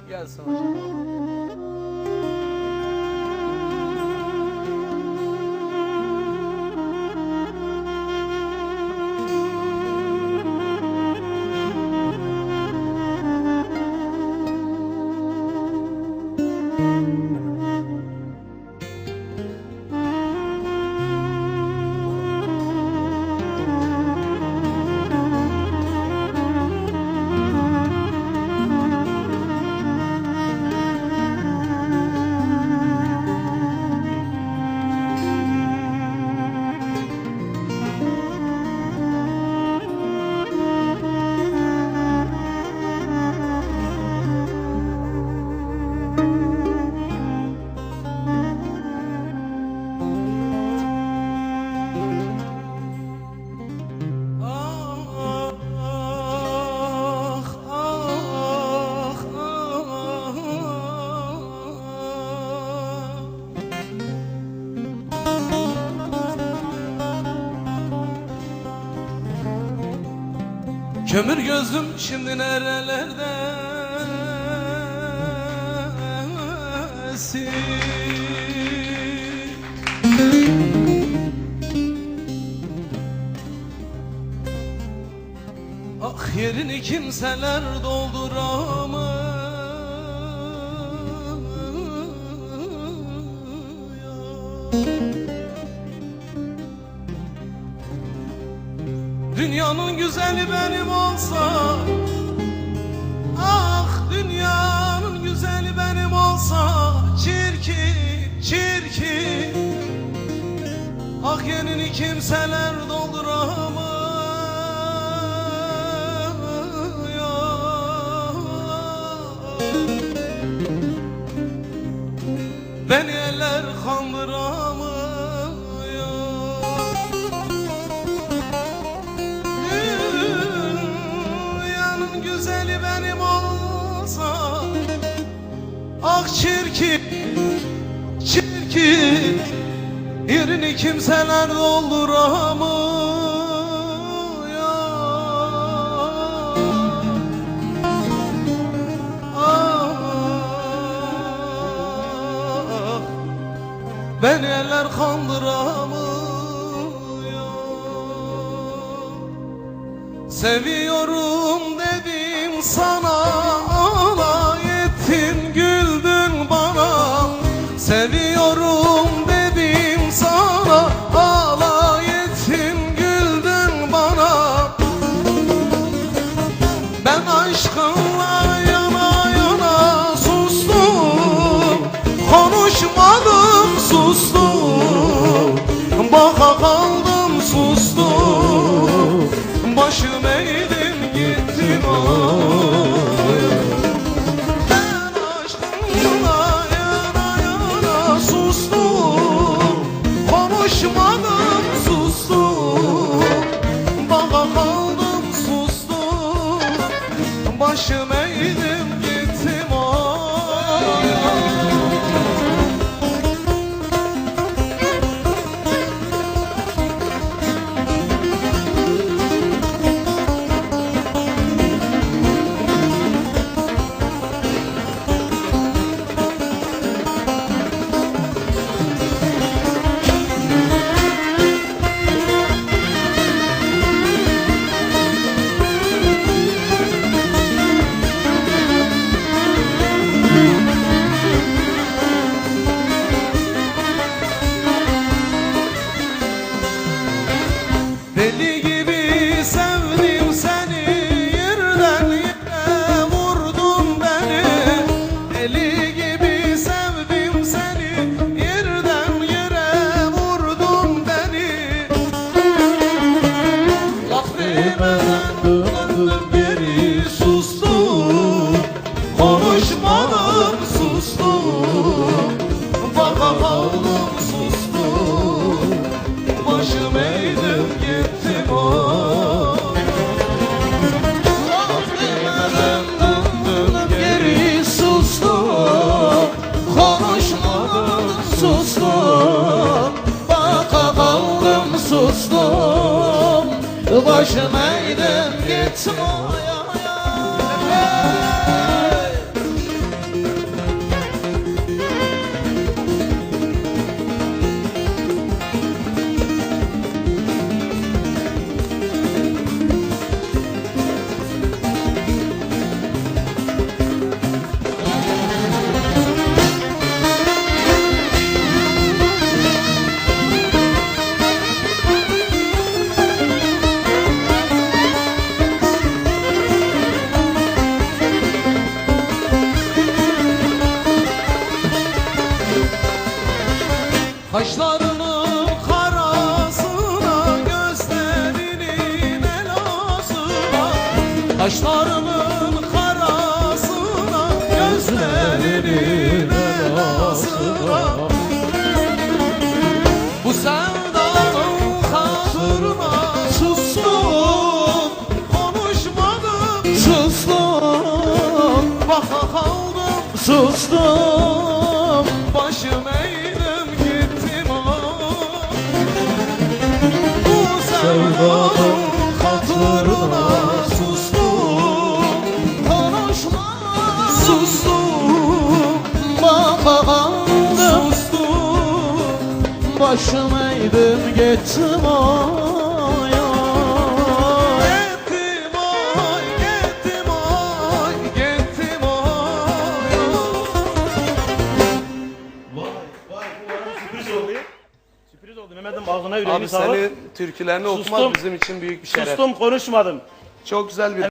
Gelsin hocam. Kömür gözlüm şimdi nerelerdesin? Ah yerini kimseler dolduramıyor. Dünyanın güzeli benim olsa, ah dünyanın güzeli benim olsa, çirkin, çirkin, ah yerini kimseler dolduramıyor. Beni eller kandıramıyor. Güzeli benim olsa, ah çirkin, çirkin, yerini kimseler dolduramıyor. Ah, beni eller kandıramıyor. Seviyorum dedim sana, alay ettin güldün bana. Seviyorum dedim sana, alay ettin güldün bana. Ben aşkınla yana yana sustum, konuşmadım sustum, baka kaldım sustum, başım eğdim gittim ay. Ben aşkınla yana yana sustum, konuşmadım sustum, baka kaldım sustum, başım eğdim gittim ay. Deli gibi sevdim seni, yerden yere vurdun beni. Deli gibi sevdim seni, yerden yere vurdun beni. Laf demeden döndüm geri sustum, konuşmadım sustum, baka kaldım sustum, başım eğdim gittim o. Laf demeden döndüm geri sustum, konuşmadım sustum, baka kaldım sustum, başım eğdim gittim o. sustum Başım eğdim gittim Bu sevdanın hatırına sustum Konuşmadım sustum Baka kaldım sustum Başım eğdim gittim Sürpriz oldu Mehmet'im, ağzına yüreğine Abi sağlık. senin türkülerini okumak Sustum. bizim için büyük bir şeref. Sustum, konuşmadım. Çok güzel bir